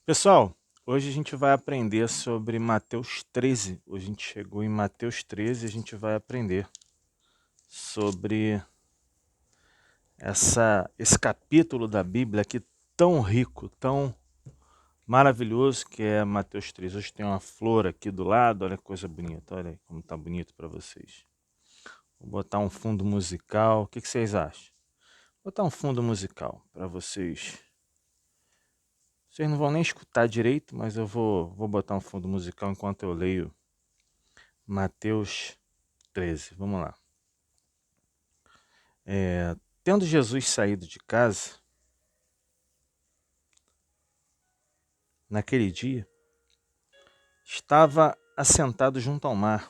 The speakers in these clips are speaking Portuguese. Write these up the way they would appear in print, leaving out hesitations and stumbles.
Pessoal, hoje a gente vai aprender sobre Mateus 13. Hoje a gente chegou em Mateus 13 e a gente vai aprender sobre esse capítulo da Bíblia aqui tão rico, tão maravilhoso que é Mateus 13. Hoje tem uma flor aqui do lado, olha que coisa bonita, olha aí como tá bonito para vocês. Vou botar um fundo musical, o que vocês acham? Vou botar um fundo musical para vocês. Vocês não vão nem escutar direito, mas eu vou botar um fundo musical enquanto eu leio Mateus 13. Vamos lá. Tendo Jesus saído de casa, naquele dia, estava assentado junto ao mar,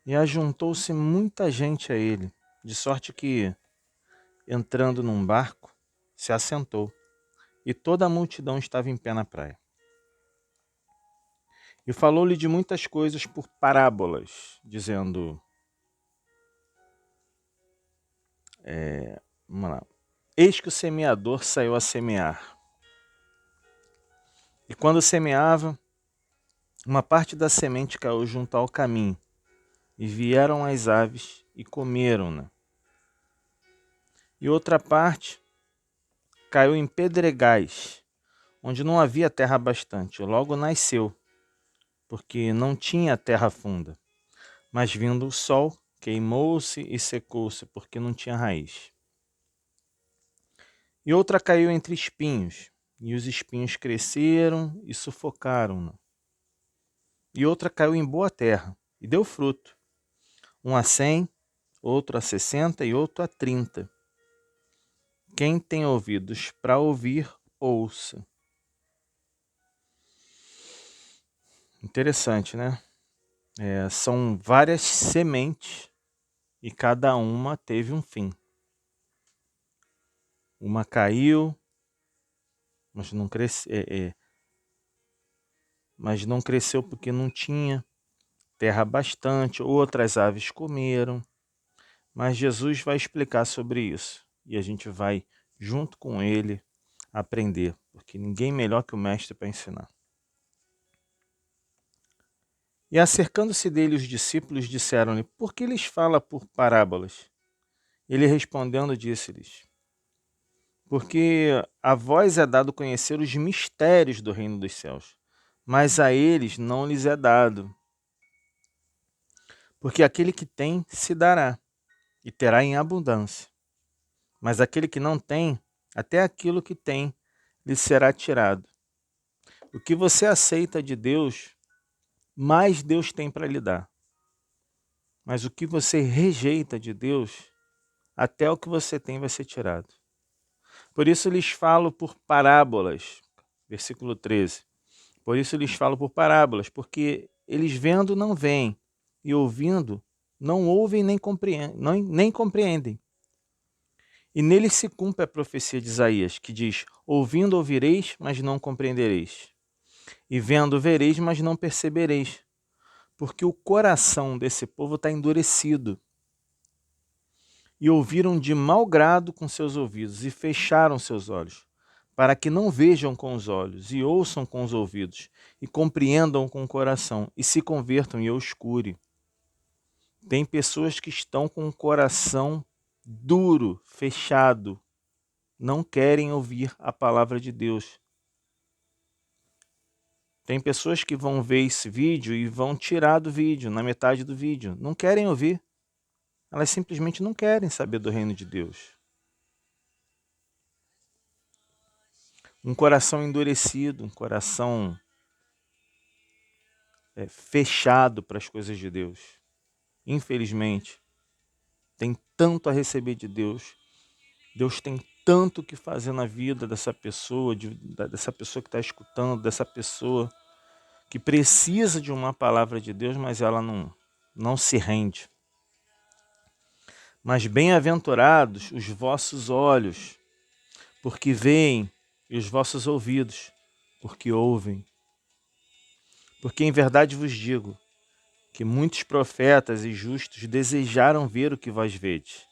e ajuntou-se muita gente a ele, de sorte que, entrando num barco, se assentou, e toda a multidão estava em pé na praia. E falou-lhe de muitas coisas por parábolas, dizendo, vamos lá, eis que o semeador saiu a semear. E quando semeava, uma parte da semente caiu junto ao caminho, e vieram as aves e comeram-na. E outra parte caiu em pedregais, onde não havia terra bastante. Logo nasceu, porque não tinha terra funda. Mas vindo o sol, queimou-se e secou-se, porque não tinha raiz. E outra caiu entre espinhos, e os espinhos cresceram e sufocaram-na. E outra caiu em boa terra, e deu fruto, um a 100, outro a 60 e outro a 30. Quem tem ouvidos para ouvir, ouça. Interessante, né? São várias sementes e cada uma teve um fim. Uma caiu, mas mas não cresceu porque não tinha terra bastante. Outras aves comeram. Mas Jesus vai explicar sobre isso e a gente vai, junto com ele, aprender, porque ninguém melhor que o mestre para ensinar. E acercando-se dele os discípulos disseram-lhe, por que lhes fala por parábolas? Ele respondendo disse-lhes, porque a vós é dado conhecer os mistérios do reino dos céus, mas a eles não lhes é dado. Porque aquele que tem se dará, e terá em abundância. Mas aquele que não tem, até aquilo que tem, lhe será tirado. O que você aceita de Deus, mais Deus tem para lhe dar. Mas o que você rejeita de Deus, até o que você tem vai ser tirado. Por isso lhes falo por parábolas. Versículo 13. Por isso lhes falo por parábolas, porque eles vendo não veem, e ouvindo não ouvem nem compreendem. E neles se cumpre a profecia de Isaías, que diz, ouvindo ouvireis, mas não compreendereis. E vendo vereis, mas não percebereis. Porque o coração desse povo está endurecido. E ouviram de mau grado com seus ouvidos, e fecharam seus olhos, para que não vejam com os olhos, e ouçam com os ouvidos, e compreendam com o coração, e se convertam e eu os cure. Tem pessoas que estão com o coração duro, fechado, não querem ouvir a palavra de Deus. Tem pessoas que vão ver esse vídeo e vão tirar do vídeo, na metade do vídeo. Não querem ouvir. Elas simplesmente não querem saber do reino de Deus. Um coração endurecido, um coração fechado para as coisas de Deus. Infelizmente, tem tanto a receber de Deus. Deus tem tanto que fazer na vida dessa pessoa, dessa pessoa que está escutando, dessa pessoa que precisa de uma palavra de Deus, mas ela não se rende. Mas bem-aventurados os vossos olhos, porque veem, e os vossos ouvidos, porque ouvem. Porque em verdade vos digo, que muitos profetas e justos desejaram ver o que vós vedes,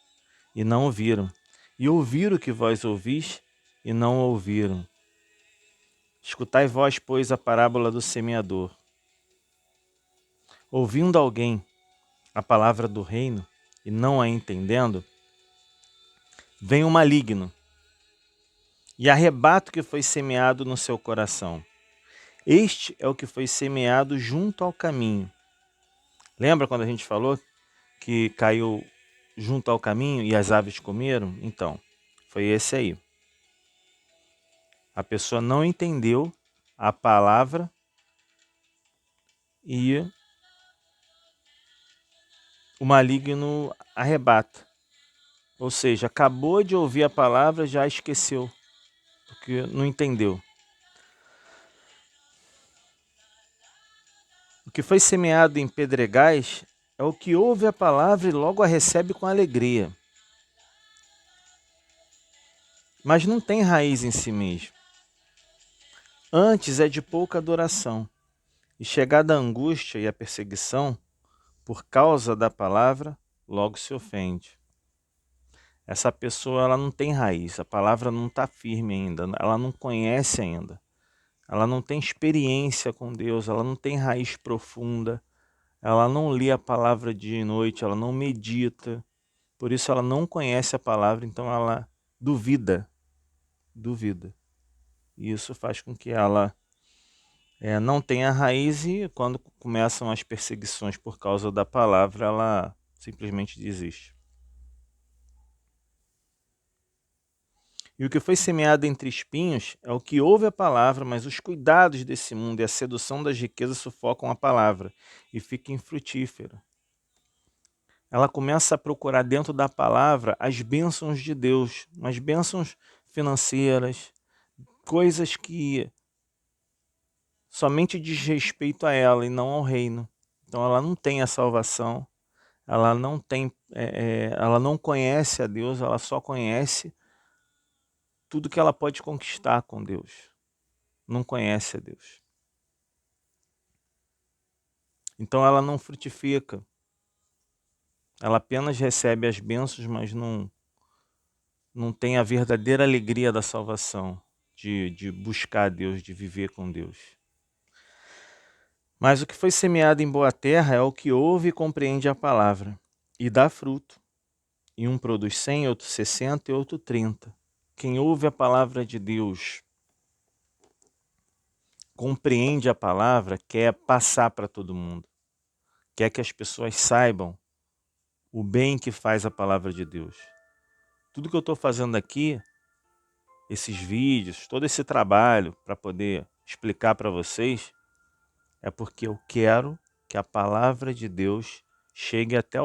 e não ouviram, e ouvir o que vós ouvis, e não ouviram. Escutai vós, pois, a parábola do semeador. Ouvindo alguém a palavra do reino e não a entendendo, vem o maligno e arrebata o que foi semeado no seu coração. Este é o que foi semeado junto ao caminho. Lembra quando a gente falou que caiu junto ao caminho e as aves comeram? Então, foi esse aí. A pessoa não entendeu a palavra e o maligno arrebata. Ou seja, acabou de ouvir a palavra, já esqueceu, porque não entendeu. O que foi semeado em pedregais é o que ouve a palavra e logo a recebe com alegria, mas não tem raiz em si mesmo. Antes é de pouca duração, e chegada a angústia e a perseguição, por causa da palavra, logo se ofende. Essa pessoa ela não tem raiz, a palavra não está firme ainda, ela não conhece ainda, ela não tem experiência com Deus, ela não tem raiz profunda, ela não lê a palavra dia e noite, ela não medita, por isso ela não conhece a palavra, então ela duvida. E isso faz com que ela não tenha raiz e quando começam as perseguições por causa da palavra, ela simplesmente desiste. E o que foi semeado entre espinhos é o que ouve a palavra, mas os cuidados desse mundo e a sedução das riquezas sufocam a palavra e fica infrutífera. Ela começa a procurar dentro da palavra as bênçãos de Deus, as bênçãos financeiras, coisas que somente diz respeito a ela e não ao reino. Então ela não tem a salvação, ela não tem, ela não conhece a Deus, ela só conhece tudo que ela pode conquistar com Deus. Não conhece a Deus. Então ela não frutifica. Ela apenas recebe as bênçãos, mas não tem a verdadeira alegria da salvação, de buscar a Deus, de viver com Deus. Mas o que foi semeado em boa terra é o que ouve e compreende a palavra, e dá fruto. E um produz 100, outro 60 e outro 30. Quem ouve a palavra de Deus, compreende a palavra, quer passar para todo mundo. Quer que as pessoas saibam o bem que faz a palavra de Deus. Tudo que eu estou fazendo aqui, esses vídeos, todo esse trabalho para poder explicar para vocês, é porque eu quero que a palavra de Deus chegue até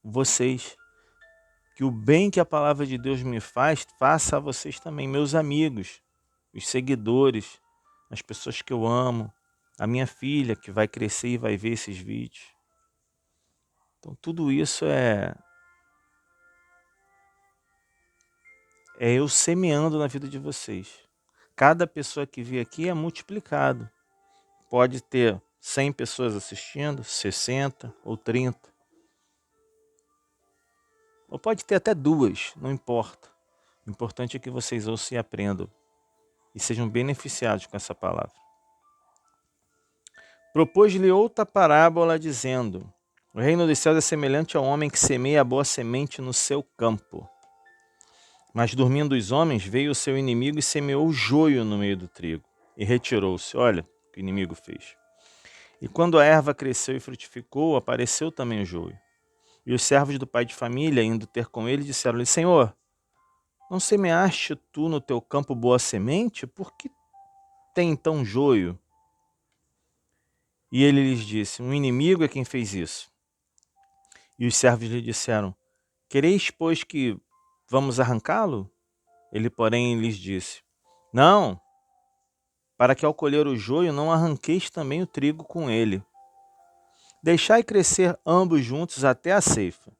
vocês. Que o bem que a palavra de Deus me faz, faça a vocês também, meus amigos, os seguidores, as pessoas que eu amo, a minha filha que vai crescer e vai ver esses vídeos. Então tudo isso é eu semeando na vida de vocês. Cada pessoa que vir aqui é multiplicado. Pode ter 100 pessoas assistindo, 60 ou 30. Ou pode ter até 2, não importa. O importante é que vocês ouçam e aprendam e sejam beneficiados com essa palavra. Propôs-lhe outra parábola dizendo: o reino dos céus é semelhante ao homem que semeia a boa semente no seu campo. Mas dormindo os homens, veio o seu inimigo e semeou o joio no meio do trigo. E retirou-se. Olha o que o inimigo fez. E quando a erva cresceu e frutificou, apareceu também o joio. E os servos do pai de família, indo ter com ele, disseram-lhe: Senhor, não semeaste tu no teu campo boa semente? Por que tem então joio? E ele lhes disse: um inimigo é quem fez isso. E os servos lhe disseram: quereis, pois, que vamos arrancá-lo? Ele, porém, lhes disse: não, para que ao colher o joio não arranqueis também o trigo com ele. Deixai crescer ambos juntos até a ceifa.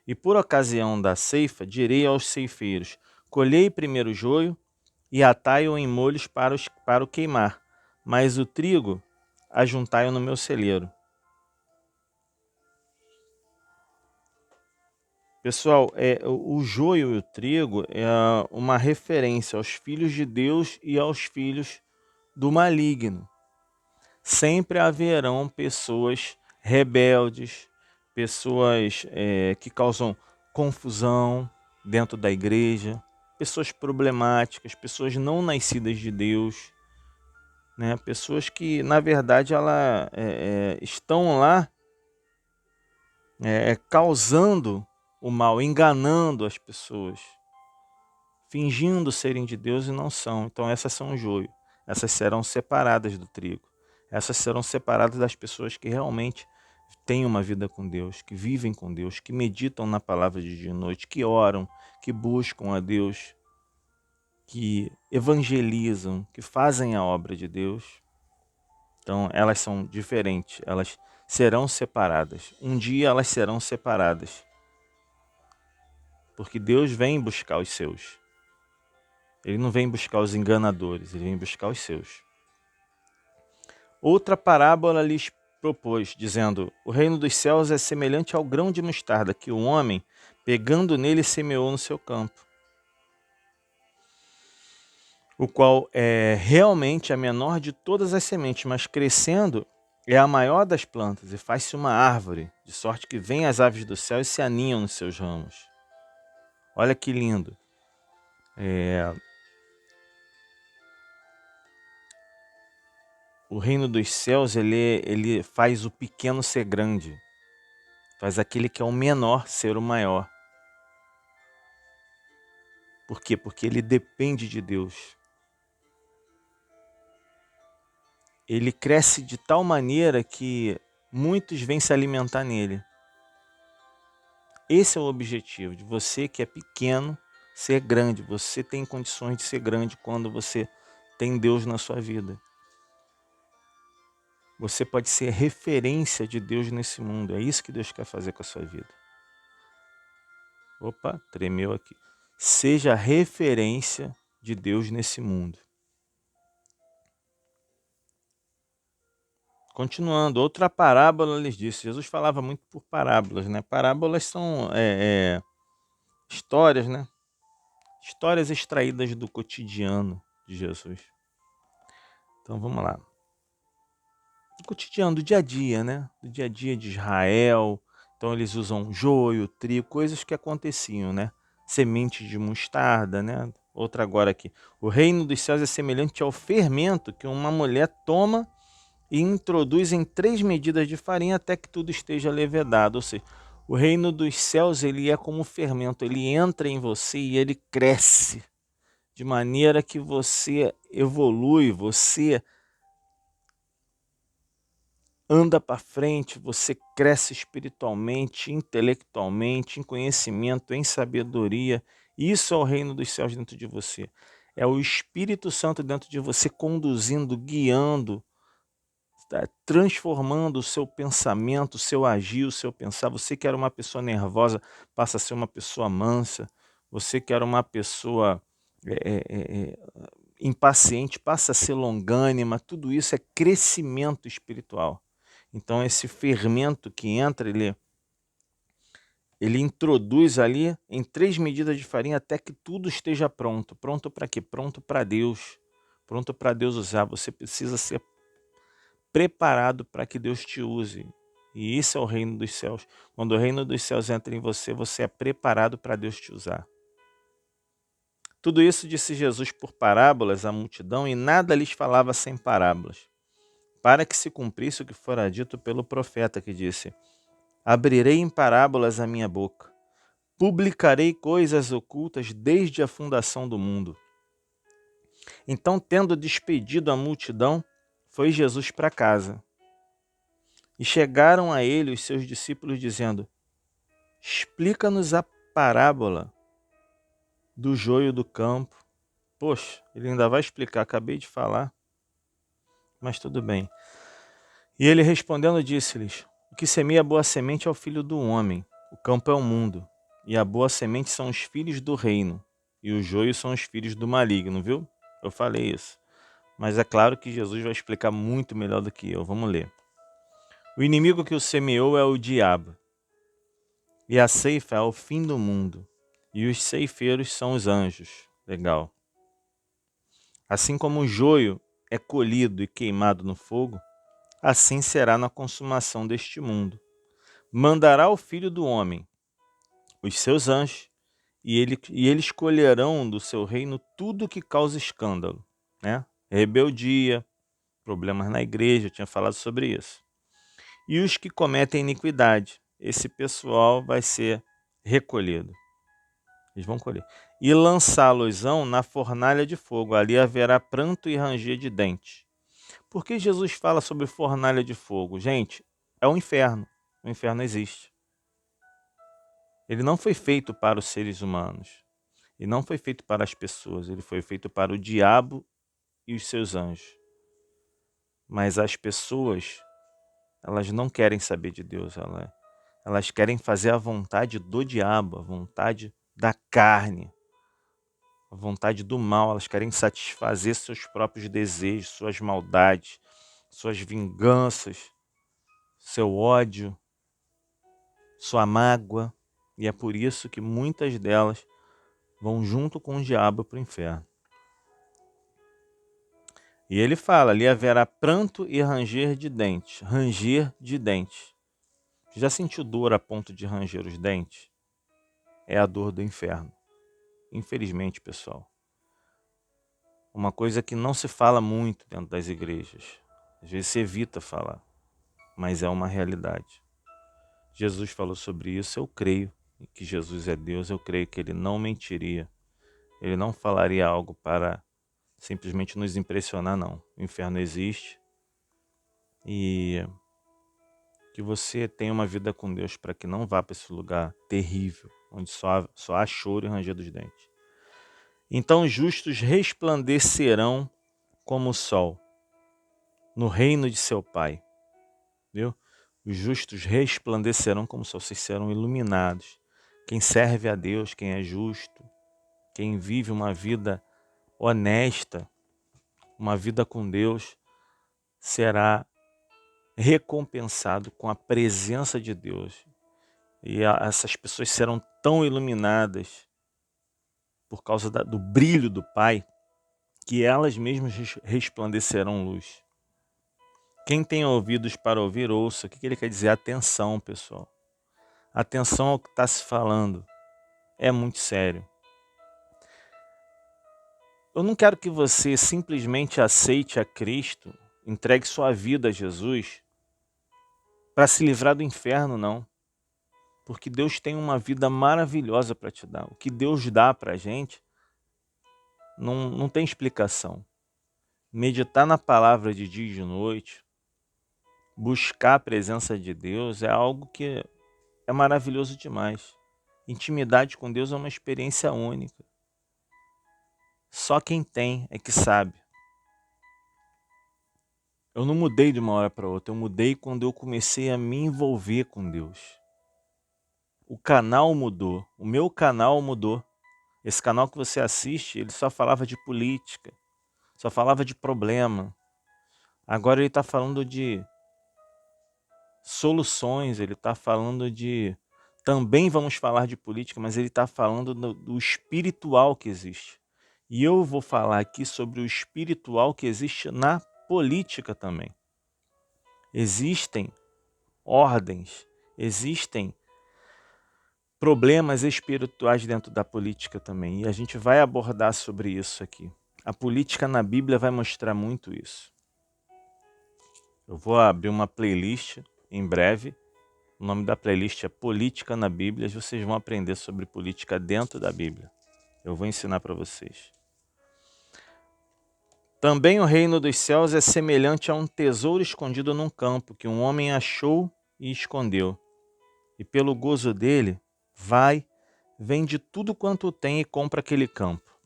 E por ocasião da ceifa, direi aos ceifeiros: colhei primeiro o joio e atai-o em molhos para o queimar, mas o trigo ajuntai-o no meu celeiro. Pessoal, o joio e o trigo é uma referência aos filhos de Deus e aos filhos do maligno. Sempre haverão pessoas rebeldes, pessoas que causam confusão dentro da igreja, pessoas problemáticas, pessoas não nascidas de Deus, né? Pessoas que, na verdade, estão lá causando o mal, enganando as pessoas, fingindo serem de Deus e não são. Então essas são o joio. Essas serão separadas do trigo. Essas serão separadas das pessoas que realmente têm uma vida com Deus, que vivem com Deus, que meditam na palavra de dia e noite, que oram, que buscam a Deus, que evangelizam, que fazem a obra de Deus. Então elas são diferentes, elas serão separadas. Um dia elas serão separadas. Porque Deus vem buscar os seus. Ele não vem buscar os enganadores, ele vem buscar os seus. Outra parábola lhes propôs, dizendo: o reino dos céus é semelhante ao grão de mostarda que o homem, pegando nele, semeou no seu campo, o qual é realmente a menor de todas as sementes, mas crescendo é a maior das plantas e faz-se uma árvore, de sorte que vêm as aves do céu e se aninham nos seus ramos. Olha que lindo. O reino dos céus, ele faz o pequeno ser grande. Faz aquele que é o menor ser o maior. Por quê? Porque ele depende de Deus. Ele cresce de tal maneira que muitos vêm se alimentar nele. Esse é o objetivo, de você que é pequeno ser grande. Você tem condições de ser grande quando você tem Deus na sua vida. Você pode ser referência de Deus nesse mundo. É isso que Deus quer fazer com a sua vida. Opa, tremeu aqui. Seja referência de Deus nesse mundo. Continuando, outra parábola lhes disse. Jesus falava muito por parábolas, né? Parábolas são histórias, né? Histórias extraídas do cotidiano de Jesus. Então vamos lá. Do cotidiano, do dia a dia, né? Do dia a dia de Israel. Então eles usam joio, trigo, coisas que aconteciam, né? Sementes de mostarda, né? Outra agora aqui. O reino dos céus é semelhante ao fermento que uma mulher toma e introduz em 3 medidas de farinha até que tudo esteja levedado. Ou seja, o reino dos céus, ele é como fermento, ele entra em você e ele cresce de maneira que você evolui, você anda para frente, você cresce espiritualmente, intelectualmente, em conhecimento, em sabedoria. Isso é o reino dos céus dentro de você. É o Espírito Santo dentro de você conduzindo, guiando, transformando o seu pensamento, o seu agir, o seu pensar. Você que era uma pessoa nervosa, passa a ser uma pessoa mansa. Você que era uma pessoa impaciente, passa a ser longânima. Tudo isso é crescimento espiritual. Então esse fermento que entra, ele introduz ali em 3 medidas de farinha até que tudo esteja pronto. Pronto para quê? Pronto para Deus. Pronto para Deus usar. Você precisa ser preparado para que Deus te use. E isso é o reino dos céus. Quando o reino dos céus entra em você, você é preparado para Deus te usar. Tudo isso disse Jesus por parábolas à multidão, e nada lhes falava sem parábolas, para que se cumprisse o que fora dito pelo profeta, que disse: abrirei em parábolas a minha boca, publicarei coisas ocultas desde a fundação do mundo. Então, tendo despedido a multidão, foi Jesus para casa. E chegaram a ele os seus discípulos, dizendo: explica-nos a parábola do joio do campo. Poxa, ele ainda vai explicar, acabei de falar, mas tudo bem. E ele respondendo disse-lhes: o que semeia a boa semente é o filho do homem, o campo é o mundo, e a boa semente são os filhos do reino, e os joios são os filhos do maligno, viu? Eu falei isso. Mas é claro que Jesus vai explicar muito melhor do que eu. Vamos ler. O inimigo que o semeou é o diabo, e a ceifa é o fim do mundo, e os ceifeiros são os anjos. Legal. Assim como o joio é colhido e queimado no fogo, assim será na consumação deste mundo. Mandará o Filho do Homem os seus anjos, e eles colherão do seu reino tudo que causa escândalo, né? Rebeldia, problemas na igreja, eu tinha falado sobre isso. E os que cometem iniquidade, esse pessoal vai ser recolhido. Eles vão colher. E lançá-los-ão na fornalha de fogo, ali haverá pranto e ranger de dentes. Por que Jesus fala sobre fornalha de fogo? Gente, é o inferno. O inferno existe. Ele não foi feito para os seres humanos. Ele não foi feito para as pessoas. Ele foi feito para o diabo e os seus anjos. Mas as pessoas, elas não querem saber de Deus. Elas querem fazer a vontade do diabo, a vontade da carne, a vontade do mal. Elas querem satisfazer seus próprios desejos, suas maldades, suas vinganças, seu ódio, sua mágoa. E é por isso que muitas delas vão junto com o diabo para o inferno. E ele fala, ali haverá pranto e ranger de dentes. Ranger de dentes. Já sentiu dor a ponto de ranger os dentes? É a dor do inferno. Infelizmente, pessoal. Uma coisa que não se fala muito dentro das igrejas. Às vezes se evita falar, mas é uma realidade. Jesus falou sobre isso, eu creio que Jesus é Deus, eu creio que ele não mentiria. Ele não falaria algo para simplesmente nos impressionar, não. O inferno existe e que você tenha uma vida com Deus para que não vá para esse lugar terrível, onde só há choro e ranger dos dentes. Então os justos resplandecerão como o sol no reino de seu Pai. Viu? Os justos resplandecerão como o sol, vocês serão iluminados. Quem serve a Deus, quem é justo, quem vive uma vida honesta, uma vida com Deus, será recompensado com a presença de Deus. E essas pessoas serão tão iluminadas por causa do brilho do Pai, que elas mesmas resplandecerão luz. Quem tem ouvidos para ouvir, ouça. O que ele quer dizer? Atenção, pessoal. Atenção ao que está se falando. É muito sério. Eu não quero que você simplesmente aceite a Cristo, entregue sua vida a Jesus para se livrar do inferno, não. Porque Deus tem uma vida maravilhosa para te dar. O que Deus dá para a gente não tem explicação. Meditar na palavra de dia e de noite, buscar a presença de Deus é algo que é maravilhoso demais. Intimidade com Deus é uma experiência única. Só quem tem é que sabe. Eu não mudei de uma hora para outra, eu mudei quando eu comecei a me envolver com Deus. O canal mudou, o meu canal mudou. Esse canal que você assiste, ele só falava de política, só falava de problema. Agora ele está falando de soluções, ele está falando de... Também vamos falar de política, mas ele está falando do espiritual que existe. E eu vou falar aqui sobre o espiritual que existe na política também. Existem ordens, existem problemas espirituais dentro da política também. E a gente vai abordar sobre isso aqui. A política na Bíblia vai mostrar muito isso. Eu vou abrir uma playlist em breve. O nome da playlist é Política na Bíblia. Vocês vão aprender sobre política dentro da Bíblia. Eu vou ensinar para vocês. Também o reino dos céus é semelhante a um tesouro escondido num campo, que um homem achou e escondeu. E pelo gozo dele, vai, vende tudo quanto tem e compra aquele campo.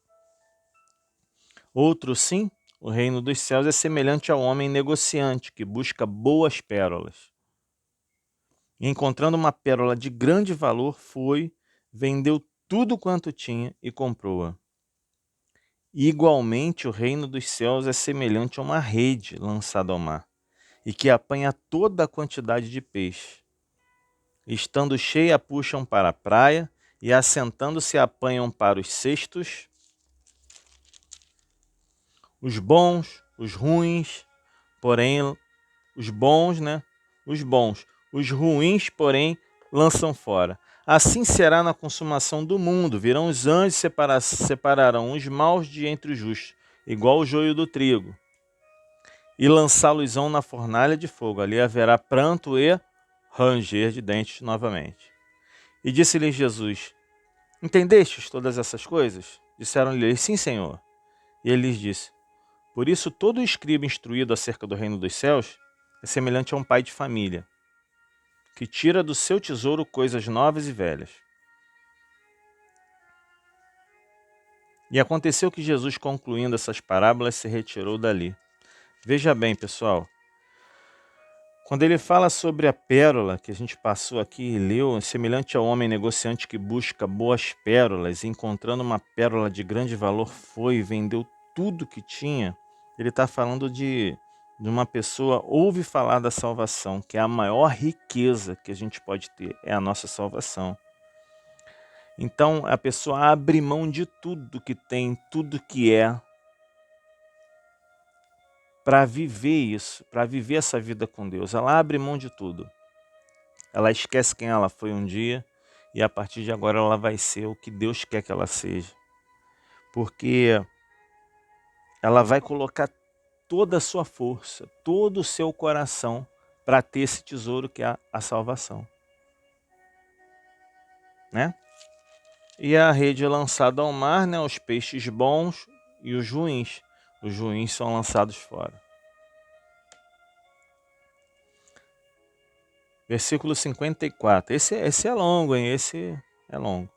Outro sim, o reino dos céus é semelhante ao homem negociante, que busca boas pérolas. E encontrando uma pérola de grande valor, foi, vendeu tudo quanto tinha e comprou-a. Igualmente, o reino dos céus é semelhante a uma rede lançada ao mar, e que apanha toda a quantidade de peixe. Estando cheia, puxam para a praia, e assentando-se apanham para os cestos os bons, os ruins, porém os bons, né? Os bons. Os ruins, porém, lançam fora. Assim será na consumação do mundo. Virão os anjos e separarão os maus de entre os justos, igual o joio do trigo, e lançá-los-ão na fornalha de fogo. Ali haverá pranto e ranger de dentes novamente. E disse-lhes Jesus: Entendestes todas essas coisas? Disseram-lhe: Sim, Senhor. E ele lhes disse: Por isso todo escriba instruído acerca do reino dos céus é semelhante a um pai de família, que tira do seu tesouro coisas novas e velhas. E aconteceu que Jesus, concluindo essas parábolas, se retirou dali. Veja bem, pessoal, quando ele fala sobre a pérola que a gente passou aqui e leu, semelhante ao homem negociante que busca boas pérolas, e encontrando uma pérola de grande valor, foi e vendeu tudo que tinha, ele está falando de uma pessoa ouve falar da salvação, que é a maior riqueza que a gente pode ter, é a nossa salvação. Então a pessoa abre mão de tudo que tem, tudo que é, para viver isso, para viver essa vida com Deus. Ela abre mão de tudo. Ela esquece quem ela foi um dia e a partir de agora ela vai ser o que Deus quer que ela seja. Porque ela vai colocar toda a sua força, todo o seu coração para ter esse tesouro que é a salvação. Né? E a rede é lançada ao mar, né? Os peixes bons e os ruins. Os ruins são lançados fora. Versículo 54. Esse é longo, hein? Esse é longo.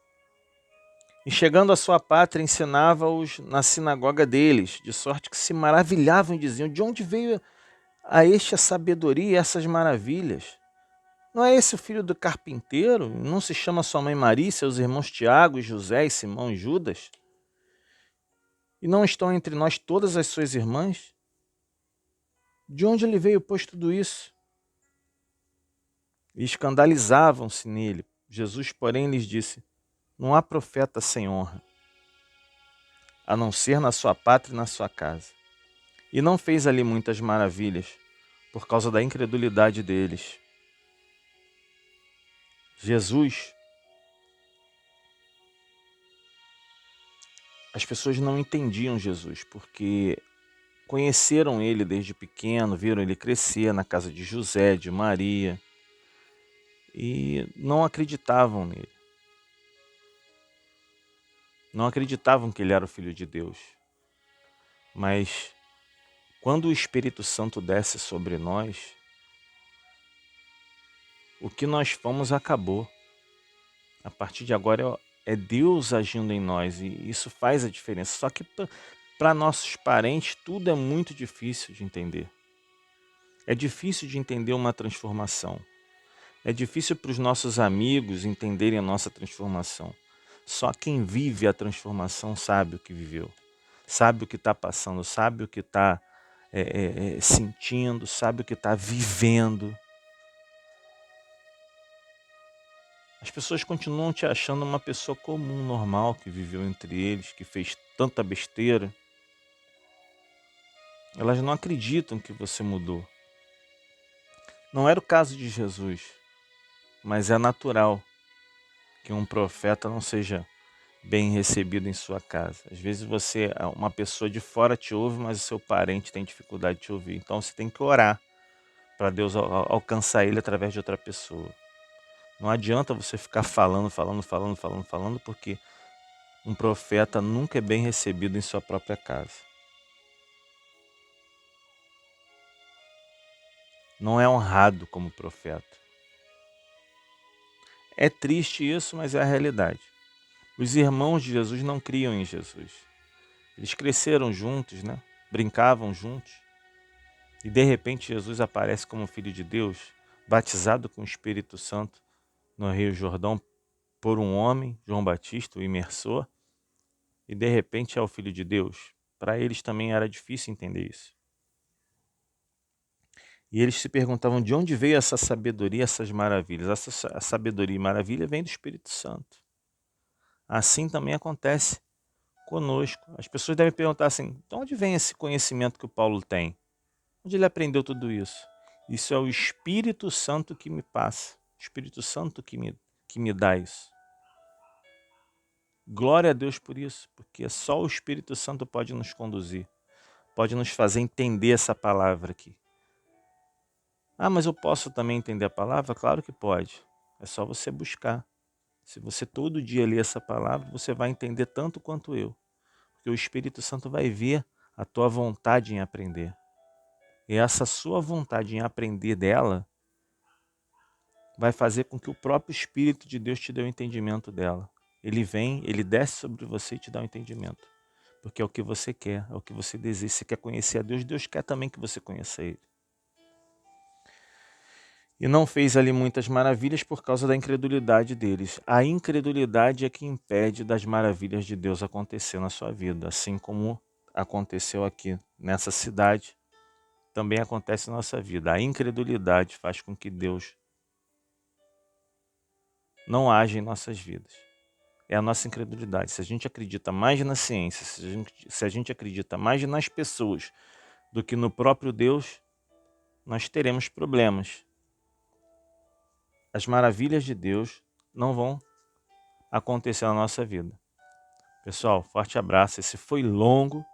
E chegando à sua pátria, ensinava-os na sinagoga deles, de sorte que se maravilhavam e diziam: De onde veio a este a sabedoria e essas maravilhas? Não é esse o filho do carpinteiro? Não se chama sua mãe Maria, seus irmãos Tiago, José, e Simão e Judas? E não estão entre nós todas as suas irmãs? De onde lhe veio, pois, tudo isso? E escandalizavam-se nele. Jesus, porém, lhes disse: Não há profeta sem honra, a não ser na sua pátria e na sua casa. E não fez ali muitas maravilhas, por causa da incredulidade deles. Jesus, as pessoas não entendiam Jesus, porque conheceram ele desde pequeno, viram ele crescer na casa de José, de Maria, e não acreditavam nele. Não acreditavam que ele era o Filho de Deus. Mas quando o Espírito Santo desce sobre nós, o que nós fomos acabou. A partir de agora é Deus agindo em nós e isso faz a diferença. Só que para nossos parentes tudo é muito difícil de entender. É difícil de entender uma transformação. É difícil para os nossos amigos entenderem a nossa transformação. Só quem vive a transformação sabe o que viveu. Sabe o que está passando, sabe o que está sentindo, sabe o que está vivendo. As pessoas continuam te achando uma pessoa comum, normal, que viveu entre eles, que fez tanta besteira. Elas não acreditam que você mudou. Não era o caso de Jesus, mas é natural que um profeta não seja bem recebido em sua casa. Às vezes uma pessoa de fora te ouve, mas o seu parente tem dificuldade de te ouvir. Então você tem que orar para Deus alcançar ele através de outra pessoa. Não adianta você ficar falando, porque um profeta nunca é bem recebido em sua própria casa. Não é honrado como profeta. É triste isso, mas é a realidade. Os irmãos de Jesus não criam em Jesus. Eles cresceram juntos, né? Brincavam juntos. E de repente Jesus aparece como Filho de Deus, batizado com o Espírito Santo no Rio Jordão por um homem, João Batista, o imersor. E de repente é o Filho de Deus. Para eles também era difícil entender isso. E eles se perguntavam de onde veio essa sabedoria, essas maravilhas. A sabedoria e maravilha vem do Espírito Santo. Assim também acontece conosco. As pessoas devem perguntar assim, de onde vem esse conhecimento que o Paulo tem? Onde ele aprendeu tudo isso? Isso é o Espírito Santo que me passa. O Espírito Santo que me dá isso. Glória a Deus por isso, porque só o Espírito Santo pode nos conduzir, pode nos fazer entender essa palavra aqui. Ah, mas eu posso também entender a palavra? Claro que pode. É só você buscar. Se você todo dia ler essa palavra, você vai entender tanto quanto eu. Porque o Espírito Santo vai ver a tua vontade em aprender. E essa sua vontade em aprender dela vai fazer com que o próprio Espírito de Deus te dê o entendimento dela. Ele vem, ele desce sobre você e te dá o entendimento. Porque é o que você quer, é o que você deseja. Você quer conhecer a Deus, Deus quer também que você conheça Ele. E não fez ali muitas maravilhas por causa da incredulidade deles. A incredulidade é que impede das maravilhas de Deus acontecer na sua vida. Assim como aconteceu aqui nessa cidade, também acontece na nossa vida. A incredulidade faz com que Deus não age em nossas vidas. É a nossa incredulidade. Se a gente acredita mais na ciência, se a gente acredita mais nas pessoas do que no próprio Deus, nós teremos problemas. As maravilhas de Deus não vão acontecer na nossa vida. Pessoal, forte abraço. Esse foi longo,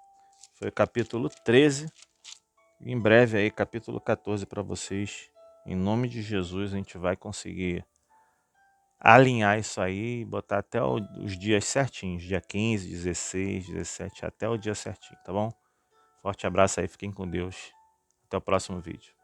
foi o capítulo 13. E em breve aí, capítulo 14 para vocês. Em nome de Jesus, a gente vai conseguir alinhar isso aí e botar até os dias certinhos. Dia 15, 16, 17, até o dia certinho, tá bom? Forte abraço aí, fiquem com Deus. Até o próximo vídeo.